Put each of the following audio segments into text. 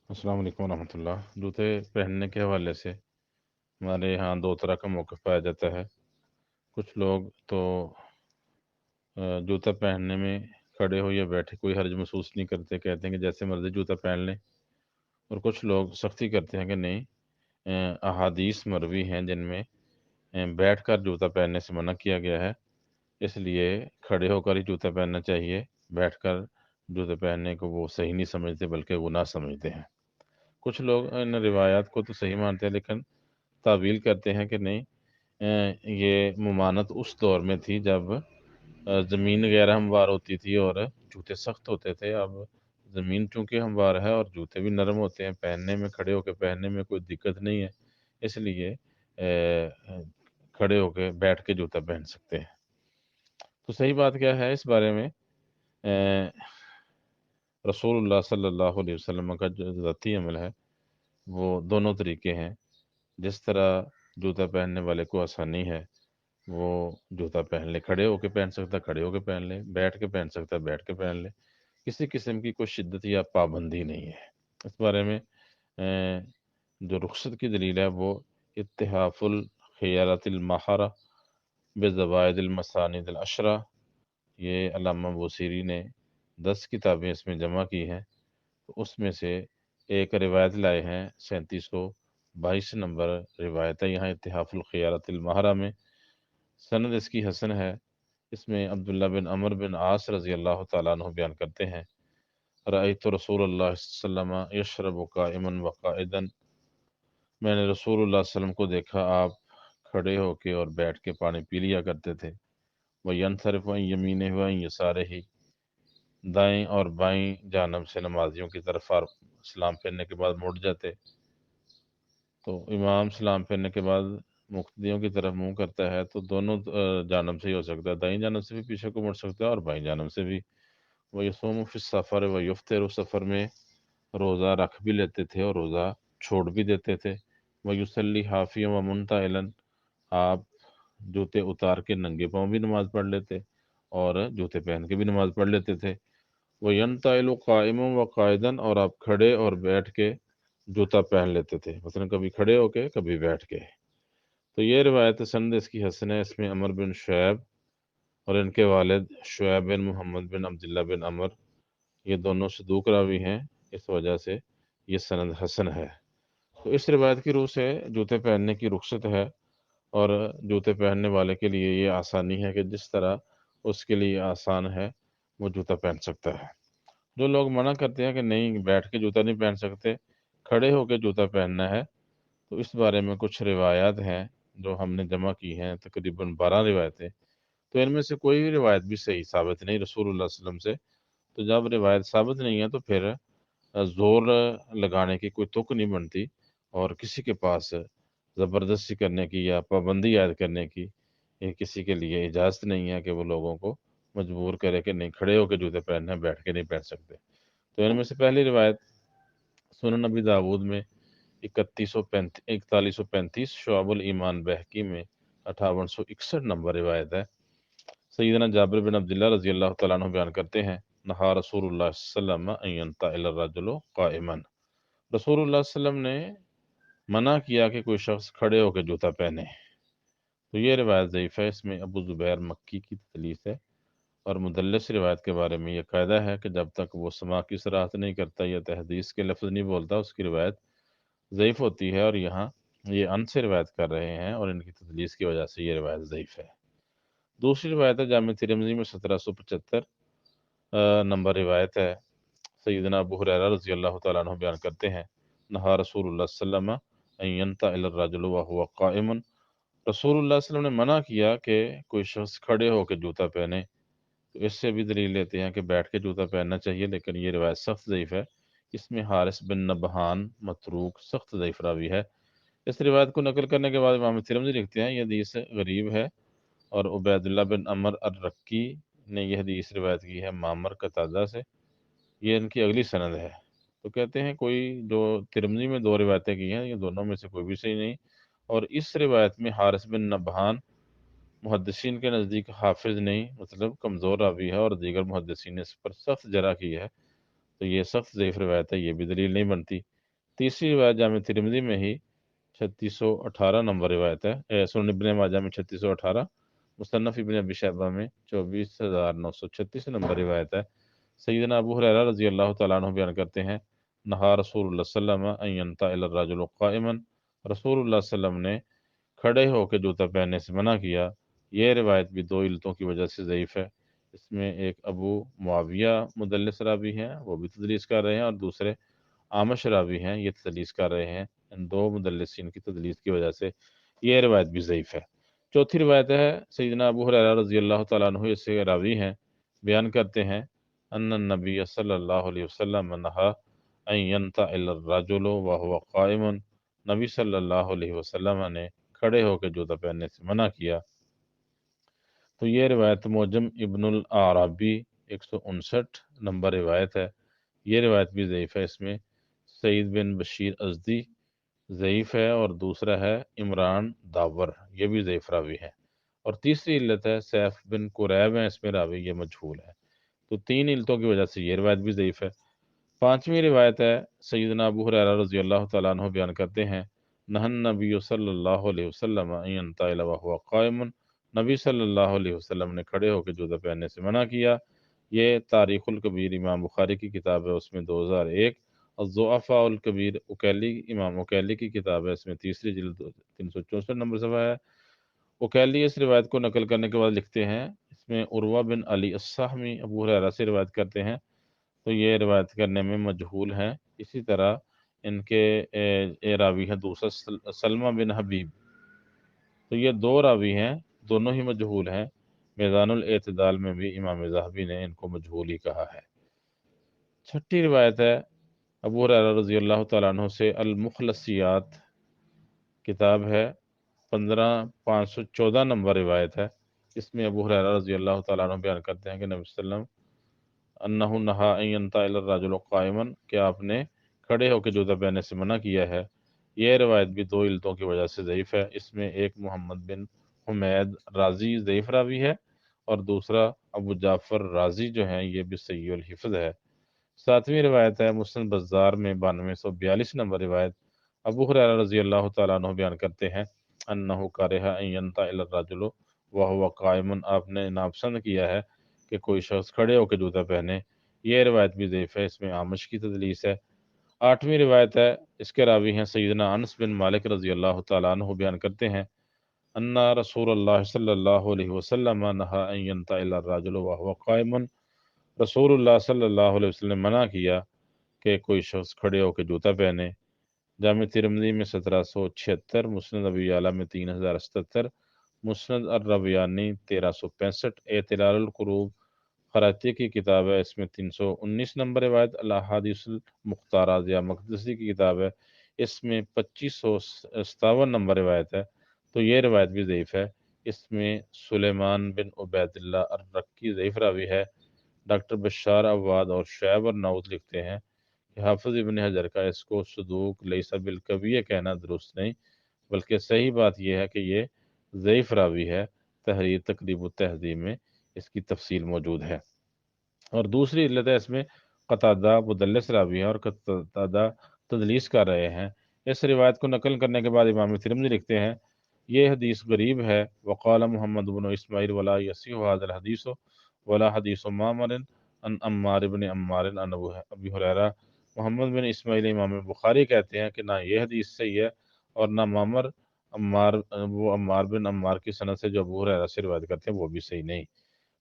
السلام علیکم ورحمۃ اللہ۔ جوتے پہننے کے حوالے سے ہمارے یہاں دو طرح کا موقف پایا جاتا ہے۔ کچھ لوگ تو جوتا پہننے میں کھڑے ہو یا بیٹھے کوئی حرج محسوس نہیں کرتے، کہتے ہیں کہ جیسے مرضی جوتا پہن لیں۔ اور کچھ لوگ سختی کرتے ہیں کہ نہیں، احادیث مروی ہیں جن میں بیٹھ کر جوتا پہننے سے منع کیا گیا ہے، اس لیے کھڑے ہو کر ہی جوتا پہننا چاہیے۔ بیٹھ کر جوتے پہننے کو وہ صحیح نہیں سمجھتے بلکہ گناہ سمجھتے ہیں۔ کچھ لوگ ان روایات کو تو صحیح مانتے ہیں لیکن تعویل کرتے ہیں کہ نہیں، یہ ممانت اس دور میں تھی جب زمین غیر ہموار ہوتی تھی اور جوتے سخت ہوتے تھے۔ اب زمین چونکہ ہموار ہے اور جوتے بھی نرم ہوتے ہیں، پہننے میں کھڑے ہو کے پہننے میں کوئی دقت نہیں ہے، اس لیے کھڑے ہو کے بیٹھ کے جوتا پہن سکتے ہیں۔ تو صحیح بات کیا ہے اس بارے میں؟ رسول اللہ صلی اللہ علیہ وسلم کا جو ذاتی عمل ہے وہ دونوں طریقے ہیں۔ جس طرح جوتا پہننے والے کو آسانی ہے وہ جوتا پہن لے، کھڑے ہو کے پہن سکتا ہے کھڑے ہو کے پہن لے، بیٹھ کے پہن سکتا ہے بیٹھ کے پہن لے، کسی قسم کی کوئی شدت یا پابندی نہیں ہے اس بارے میں۔ جو رخصت کی دلیل ہے وہ اتحاف الخیارات الماہرہ بزوائد المساند العشرہ، یہ علامہ بوصیری نے 10 کتابیں اس میں جمع کی ہیں، تو اس میں سے ایک روایت لائے ہیں 3722 نمبر روایت ہے یہاں اتحاف الخیارات الماہرہ میں۔ سند اس کی حسن ہے۔ اس میں عبداللہ بن عمر بن عاص رضی اللہ تعالیٰ عنہ بیان کرتے ہیں، رأیت رسول اللہ صلی اللہ علیہ وسلم یشرب قائما وقائدا، میں نے رسول اللہ صلی اللہ علیہ وسلم کو دیکھا آپ کھڑے ہو کے اور بیٹھ کے پانی پی لیا کرتے تھے۔ وَيَنْصَرِفُ عَنْ يَمِينِهِ وَعَنْ يَسَارِهِ، دائیں اور بائیں جانب سے نمازیوں کی طرف سلام پھیرنے کے بعد مڑ جاتے، تو امام سلام پھیرنے کے بعد مقتدیوں کی طرف منہ کرتا ہے تو دونوں جانب سے ہی ہو سکتا ہے، دائیں جانب سے بھی پیچھے کو مڑ سکتا ہے اور بائیں جانب سے بھی۔ وَيَصُومُ فِي السَّفَرِ وَيُفْطِرُ، سفر میں روزہ رکھ بھی لیتے تھے اور روزہ چھوڑ بھی دیتے تھے۔ وَيُصَلِّي حَافِيًا وَمُنْتَعِلًا، آپ جوتے اتار کے ننگے پاؤں بھی نماز پڑھ لیتے اور جوتے پہن کے بھی نماز پڑھ لیتے تھے۔ وَيَنْتَعِلُ قَائِمًا وَقَاعِدًا، اور آپ کھڑے اور بیٹھ کے جوتا پہن لیتے تھے، مثلا کبھی کھڑے ہو کے کبھی بیٹھ کے۔ تو یہ روایت سند اس کی حسن ہے۔ اس میں عمر بن شعیب اور ان کے والد شعیب بن محمد بن عبداللہ بن عمر، یہ دونوں صدوق راوی ہیں، اس وجہ سے یہ سند حسن ہے۔ تو اس روایت کی روح سے جوتے پہننے کی رخصت ہے، اور جوتے پہننے والے کے لیے یہ آسانی ہے کہ جس طرح اس کے لیے آسان ہے وہ جوتا پہن سکتا ہے۔ جو لوگ منع کرتے ہیں کہ نہیں بیٹھ کے جوتا نہیں پہن سکتے، کھڑے ہو کے جوتا پہننا ہے، تو اس بارے میں کچھ روایات ہیں جو ہم نے جمع کی ہیں، تقریباً 12 روایتیں، تو ان میں سے کوئی بھی روایت بھی صحیح ثابت نہیں رسول اللہ صلی اللہ علیہ وسلم سے۔ تو جب روایت ثابت نہیں ہے تو پھر زور لگانے کی کوئی تک نہیں بنتی، اور کسی کے پاس زبردستی کرنے کی یا پابندی عائد کرنے کی یہ کسی کے لیے اجازت نہیں ہے کہ وہ لوگوں کو مجبور کرے کہ نہیں کھڑے ہو کے جوتے پہننے ہیں، بیٹھ کے نہیں پہن سکتے۔ تو ان میں سے پہلی روایت سنن نبی داود میں 4135 شعب الایمان بہقی میں 5861 نمبر روایت ہے۔ سیدنا جابر بن عبداللہ رضی اللہ تعالیٰ عنہ بیان کرتے ہیں، نہا رسول اللہ صلی اللہ علیہ وسلم ان ينتعل الرجل قائما، رسول اللہ صلی اللہ علیہ وسلم نے منع کیا کہ کوئی شخص کھڑے ہو کے جوتا پہنے۔ تو یہ روایت ضعیف ہے، اس میں ابو زبیر مکی کی تدلیس ہے، اور مدلس روایت کے بارے میں یہ قاعدہ ہے کہ جب تک وہ سماع کی صراحت نہیں کرتا یا تحدیث کے لفظ نہیں بولتا اس کی روایت ضعیف ہوتی ہے، اور یہاں یہ ان سے روایت کر رہے ہیں اور ان کی تدلیس کی وجہ سے یہ روایت ضعیف ہے۔ دوسری روایت ہے جامع ترمذی میں 1775 نمبر روایت ہے، سیدنا ابو ہریرہ رضی اللہ تعالیٰ عنہ بیان کرتے ہیں، نہا رسول اللہ صلی اللہ علیہ وسلم ان ينتعل الرجل وهو قائم، رسول اللہ صلی اللہ علیہ وسلم نے منع کیا کہ کوئی شخص کھڑے ہو کے جوتا پہنے۔ تو اس سے بھی دلیل لیتے ہیں کہ بیٹھ کے جوتا پہننا چاہیے، لیکن یہ روایت سخت ضعیف ہے، اس میں حارث بن نبہان متروک سخت ضعیف راوی ہے۔ اس روایت کو نقل کرنے کے بعد امام ترمذی لکھتے ہیں یہ حدیث غریب ہے، اور عبید اللہ بن عمر الرقی نے یہ حدیث روایت کی ہے معمر قتادہ سے، یہ ان کی اگلی سند ہے۔ تو کہتے ہیں کوئی جو ترمذی میں 2 روایتیں کی ہیں یہ دونوں میں سے کوئی بھی صحیح نہیں، اور اس روایت میں حارث بن نبہان محدثین کے نزدیک حافظ نہیں، مطلب کمزور راوی ہے، اور دیگر محدثین نے اس پر سخت جرح کی ہے، تو یہ سخت ضعیف روایت ہے، یہ بھی دلیل نہیں بنتی۔ तीसरी रिवायत जामे तिरमिज़ी में ही 3618 नंबर रिवायत है। सुनन इब्न माजा में 3618, मुस्तनफ़ इब्न अबी शैबा में 24936 नंबर रिवायत है। सैयदना अबू हुरैरा रज़ी अल्लाह तआला अन्हु बयान करते हैं, नहा रसूलुल्लाह सल्लल्लाहु अलैहि वसल्लम अन यंतइल अर्रजुलु क़ाइमन, रसूलुल्लाह सल्लल्लाहु अलैहि वसल्लम ने खड़े होकर जूता पहनने से मना किया। यह रिवायत भी दो इल्तों की वजह से ज़ईफ़ है। इसमें एक अबू मुआविया मुदल्लिस रावी हैं, वो भी तदलीस कर रहे हैं, और दूसरे आमश रावी हैं, ये तदलीस कर रहे हैं। इन दो मुदल्लिसीन की तदलीस की वजह से यह रिवायत भी ज़ईफ़ है। चौथी रिवायत है सैयदना अबू हुरैरा रज़ी अल्लाह तआला अन्हु, इससे रावी हैं, बयान करते हैं, अन्न नबी सल्लल्लाहु अलैहि वसल्लम नहा अन यंतइल अर्रजुलु व हुवा क़ाइमुन, नबी सल्लल्लाहु अलैहि वसल्लम ने खड़े होकर जूता पहनने से मना किया। तो ये रिवायत मोजम इब्नुल आराबी 159 नंबर रिवायत है। ये रिवायत भी ज़ईफ़ है। इसमें सईद बिन बशीर अज़दी ज़ईफ़ है, और दूसरा है इमरान दावर, ये भी ज़ईफ़ रावी है। और तीसरी इल्लत है सैफ बिन कुरैब है, इसमें रावी ये मजहूल है। तो तीन इल्तों की वजह से ये रिवायत भी ज़ईफ़ है। पांचवी रिवायत है सैयदना अबू हुरैरा रज़ी अल्लाह तआला अन्हु बयान करते हैं, नहन नबी सल्लल्लाहु अलैहि वसल्लम अन यंतइल व हुवा क़ाइमुन, नबी सल्लल्लाहु अलैहि वसल्लम ने खड़े होकर जूता पहनने से मना किया। ये तारीख़ुल कबीर इमाम बुखारी की किताब है, उसमें 2001, अज़्ज़ुअफ़ाउल कबीर उकैली इमाम उकैली की किताब है, इसमें तीसरी जिल्द 364 नंबर सफ़ा है। उकैली इस रिवायत को नकल करने के बाद लिखते हैं, इसमें उर्वा बिन अली अस्साहमी अबू हुरैरा से रिवायत करते हैं, तो ये रिवायत करने में मजहूल हैं। इसी तरह इनके रावी हैं दूसरा सलमा बिन हबीब, तो ये दो रावी हैं, दोनों ही मजहूल हैं। मीज़ानुल एतदाल में भी इमाम ज़हबी ने इनको मजहूल ही कहा है। छठी रिवायत है अबू हुरैरा रज़ी अल्लाह तआला अन्हु से, अल मुखलसियात किताब है, 15514 नंबर रिवायत है। इसमें अबू हुरैरा रज़ी अल्लाह तआला अन्हु बयान करते हैं कि नबी सल्लल्लाहु अलैहि वसल्लम अन्नहु नहा अन यंतइल अर्रजुलु क़ाइमन, कि आपने खड़े होकर जूता पहनने से मना किया है। यह रिवायत भी दो इल्तों की वजह से ज़ईफ़ है। इसमें एक मोहम्मद बिन हुमैद राज़ी ज़ईफ़ रावी है, और दूसरा अबू जाफ़र राज़ी जो हैं, ये भी सय्युल हिफ़्ज़ है। सातवीं रिवायत है मुस्नद बज़्ज़ार में 9242 नंबर रिवायत, अबू हुरैरा रज़ी अल्लाह तआला अन्हु बयान करते हैं, अन्नहु करिहा अन यंतइल अर्रजुलु व हुवा क़ाइमुन, आपने नापसंद किया है कि कोई शख्स खड़े होकर जूता पहने। यह रिवायत भी ज़ईफ़ है, इसमें आमश की तदलीस है। आठवीं रिवायत है, इसके रावी हैं सैयदना अनस बिन मालिक रज़ी अल्लाह तआला अन्हु, बयान करते हैं, अन्ना रसूलुल्लाह सल्लल्लाहु अलैहि वसल्लम नहा अन यंतइल अर्रजुलु व हुवा क़ाइमुन, रसूलुल्लाह सल्लल्लाहु अलैहि वसल्लम ने मना किया कि कोई शख्स खड़े होकर जूता पहने। जामे तिरमिज़ी में 1776, मुस्नद अबी याला में 3077, मुस्नद अर-रवयानी 1365, एतिलालुल कुरूब खराती की किताब है, इसमें 319 नंबर रिवायत, अल अहादीसुल मुख्तारात या मक़दसी की किताब है, इसमें 2557 नंबर रिवायत है। तो ये रिवायत भी ज़ईफ़ है। इसमें सुलेमान बिन उबैदिल्लाह अर-रक्की ज़ईफ़ रावी है। डॉक्टर बशार अव्वाद और शुएब अर्नाऊत लिखते हैं कि हाफ़िज़ इब्न हजर का इसको सदूक लैसा बिल कविय्य कहना दुरुस्त नहीं, बल्कि सही बात यह है कि ये ज़ईफ़ रावी है। तहरीर तक़रीब तहज़ीब में इसकी तफसील मौजूद है। और दूसरी इल्लत है इसमें, कतादा मुदल्लिस रावी है, और कतादा तदलीस कर रहे हैं। इस रिवायत को नकल करने के बाद इमाम तिरमिज़ी लिखते हैं, ये हदीस गरीब है। वक़ाल मुहम्मद बिन इस्माईल वला यसिहु हाज़ल हदीसु वला हदीसु मामर अन अम्मार इब्न अम्मार अन अबी हुरैरा, मोहम्मद बिन इस्माईल इमाम बुखारी कहते हैं कि ना ये हदीस सही है, और ना मामर अम्मार बिन अम्मार की सनद से जो अबू हुरैरा से रिवायत करते हैं वो भी सही नहीं।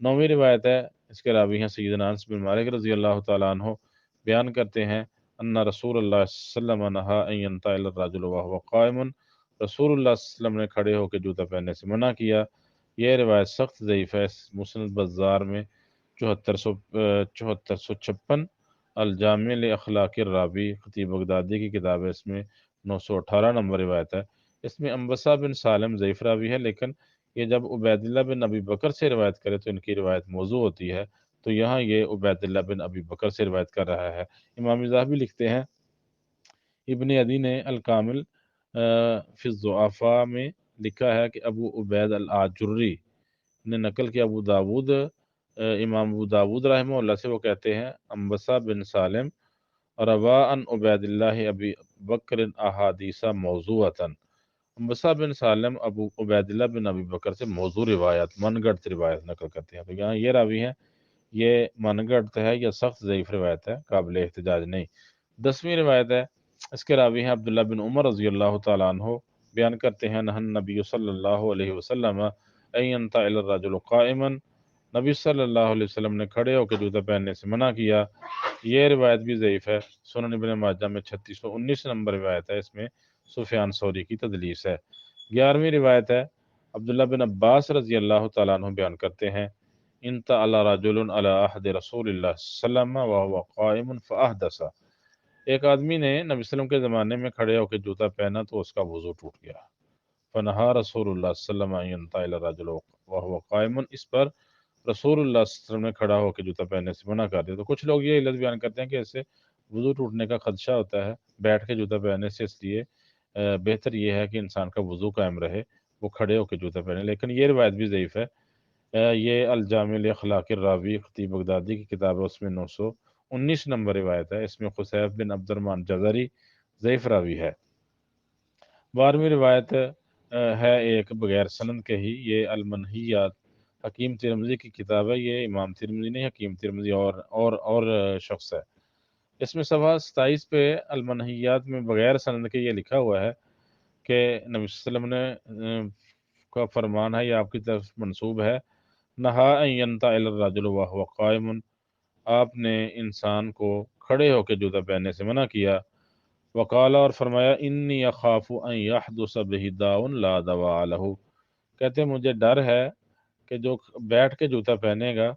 नौवीं रिवायत है, इसके रावी हैं सैयदना अनस बिन मालिक रज़ी अल्लाह तआला अन्हु, बयान करते हैं, अन्ना रसूलुल्लाह सल्लल्लाहु अलैहि वसल्लम नहा अन यंतइल अर्रजुलु व हुवा क़ाइमुन, रसूलुल्लाह सल्लल्लाहु अलैहि वसल्लम ने खड़े होकर जूता पहनने से मना किया। यह रिवायत सख्त ज़ईफ़ है। मुस्नद बज़्ज़ार में 7456, अल जामे ल अखलाक़िर रावी ख़तीब बगदादी की किताब है, इसमें 918 नंबर रिवायत है। इसमें अंबसा बिन सालिम ज़ईफ़ रावी है, लेकिन ये जब उबैदिल्लाह बिन अबी बकर से रिवायत करे तो इनकी रिवायत मौज़ू होती है। तो यहाँ ये उबैदिल्लाह बिन अबी बकर से रिवायत कर रहा है। इमाम ज़ाहबी लिखते हैं, इब्न अदी ने अल कामिल फ़ी ज़ुअफ़ा में लिखा है कि अबू उबैद अल आजुर्री ने नकल किया अबू दाऊद, इमाम अबू दाऊद रहमहुल्लाह से, वो कहते हैं, अंबसा बिन सालिम रवा अन उबैदिल्लाह अबी बकर अहादीसा मौज़ूअतन। मुसा बिन सालम अबू उबैदिल्लाह बिन अबी बकर से मौजू रिवायत मनगढ़ंत रिवायत नकल करते हैं। तो यहाँ ये रावी हैं, ये मनगढ़ंत है या सख्त ज़ईफ़ रिवायत है, काबिल एहतजाज नहीं। 10वीं रिवायत है, इसके रावी हैं अब्दुल्लाह बिन उमर रज़ी अल्लाह तआला अन्हु, बयान करते हैं नहन नबी सल्लल्लाहु अलैहि वसल्लम अन यंतअल रजुल क़ाइमन, नबी सल्लल्लाहु अलैहि वसल्लम ने खड़े होकर जूता पहनने से मना किया। ये रिवायत भी ज़ईफ़ है। सुनन इब्न माजा में 3619 नंबर रिवायत है, इसमें सुफियान सौरी की तदलीस है। 11वीं रिवायत है, अब्दुल्लाह बिन अब्बास रज़ी अल्लाह तआला अन्हु बयान करते हैं इंतअला रजुलन अला अहद रसूलिल्लाह सल्लल्लाहु अलैहि वसल्लम व हुवा क़ाइमुन फ़अहदसा। एक आदमी ने नबी सल्लम के ज़माने में खड़े होकर जूता पहना तो उसका वज़ू टूट गया। फ़नहा रसूलुल्लाह सल्लल्लाहु अलैहि वसल्लम अन यंतअल रजुल व हुवा क़ाइमुन, इस पर रसूलुल्लाह सल्लल्लाहु अलैहि वसल्लम ने खड़ा होकर जूता पहनने से मना कर दिया। तो कुछ लोग ये इल्लत बयान करते हैं कि इससे वज़ू टूटने का खदशा होता है बैठ के जूता पहनने से, इसलिए बेहतर ये है कि इंसान का वज़ू कायम रहे, वो खड़े होकर जूता पहने। लेकिन ये रिवायत भी ज़ईफ़ है। ये अल जामिल अखलाक रावी खतीब बगदादी की किताब है, उसमें 919 नंबर रिवायत है। इसमें खुसैफ बिन अब्दुर्रहमान जज़री ज़ईफ़ रावी है। 12वीं रिवायत है एक बगैर सनद के ही, ये अल मनहियात हकीम तिरमिज़ी की किताब है। ये इमाम तिरमिज़ी नहीं, हकीम तिरमिज़ी और शख्स है। इसमें सफ़ा 27 पे अल मनहियात में बगैर सनद के ये लिखा हुआ है कि नबी सल्लल्लाहु अलैहि वसल्लम ने का फरमान है, या आपकी तरफ मंसूब है, नहा अन यंतअल रजुल व हुवा क़ाइमुन, आपने इंसान को खड़े होकर जूता पहनने से मना किया। वकाला, और फरमाया इन्नी अखाफु अन यहदुस बिही दाउन ला दवा लहू, कहते मुझे डर है कि जो बैठ के जूता पहनेगा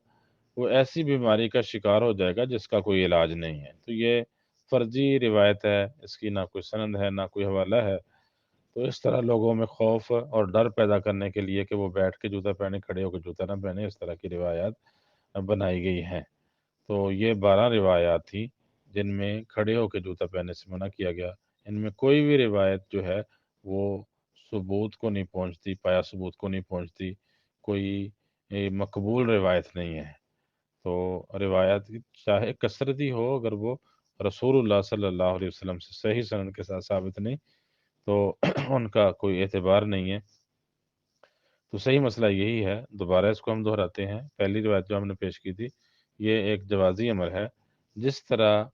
वो ऐसी बीमारी का शिकार हो जाएगा जिसका कोई इलाज नहीं है। तो ये फर्जी रिवायत है, इसकी ना कोई सनद है ना कोई हवाला है। तो इस तरह लोगों में खौफ और डर पैदा करने के लिए कि वो बैठ के जूता पहने, खड़े होकर जूता ना पहने, इस तरह की रिवायात बनाई गई हैं। तो ये 12 रिवायात थी जिनमें खड़े होकर जूता पहनने से मना किया गया। इनमें कोई भी रिवायत जो है वो सबूत को नहीं पहुंचती, पाया सबूत को नहीं पहुंचती, कोई मकबूल रिवायत नहीं है। तो रिवायत की चाहे कसरत ही हो, अगर वो रसूलुल्लाह सल्लल्लाहु अलैहि वसल्लम से सही सनद के साथ साबित नहीं, तो उनका कोई एतबार नहीं है। तो सही मसला यही है। दोबारा इसको हम दोहराते हैं। पहली रिवायत जो हमने पेश की थी, ये एक जवाज़ी अमल है। जिस तरह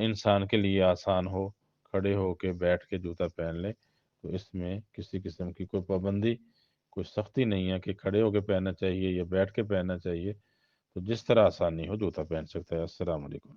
इंसान के लिए आसान हो, खड़े हो के बैठ के जूता पहन ले, तो इसमें किसी किस्म की कोई पाबंदी, कोई सख्ती नहीं है कि खड़े होके पहनना चाहिए या बैठ के पहनना चाहिए। तो जिस तरह आसानी हो जूता पहन सकता है। अस्सलाम वालेकुम।